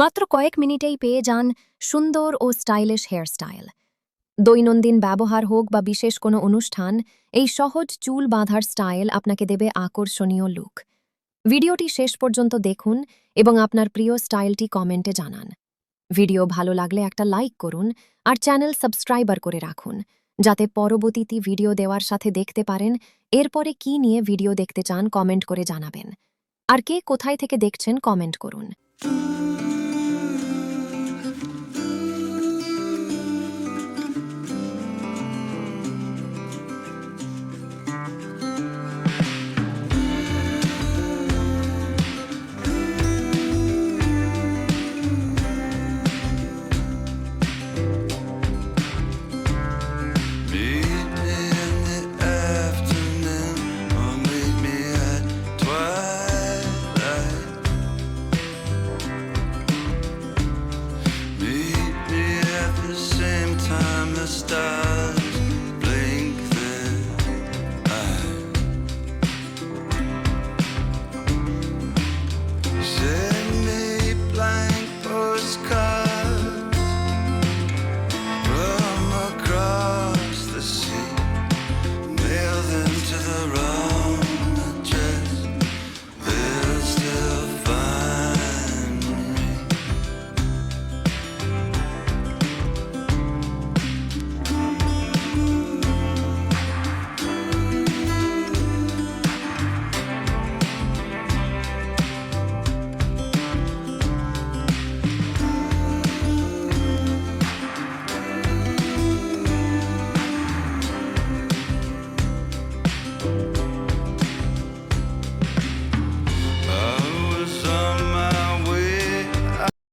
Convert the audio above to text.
মাত্র কয়েক মিনিটেই পেয়ে যান সুন্দর ও স্টাইলিশ হেয়ারস্টাইল। দৈনন্দিন ব্যবহার হোক বা বিশেষ কোনো অনুষ্ঠান, এই সহজ চুল বাঁধার স্টাইল আপনাকে দেবে আকর্ষণীয় লুক। ভিডিওটি শেষ পর্যন্ত দেখুন এবং আপনার প্রিয় স্টাইলটি কমেন্টে জানান। ভিডিও ভালো লাগলে একটা লাইক করুন আর চ্যানেল সাবস্ক্রাইবার করে রাখুন, যাতে পরবর্তীতে ভিডিও দেওয়ার সাথে দেখতে পারেন। এরপরে কি নিয়ে ভিডিও দেখতে চান কমেন্ট করে জানাবেন। আর কে কোথায় থেকে দেখছেন কমেন্ট করুন।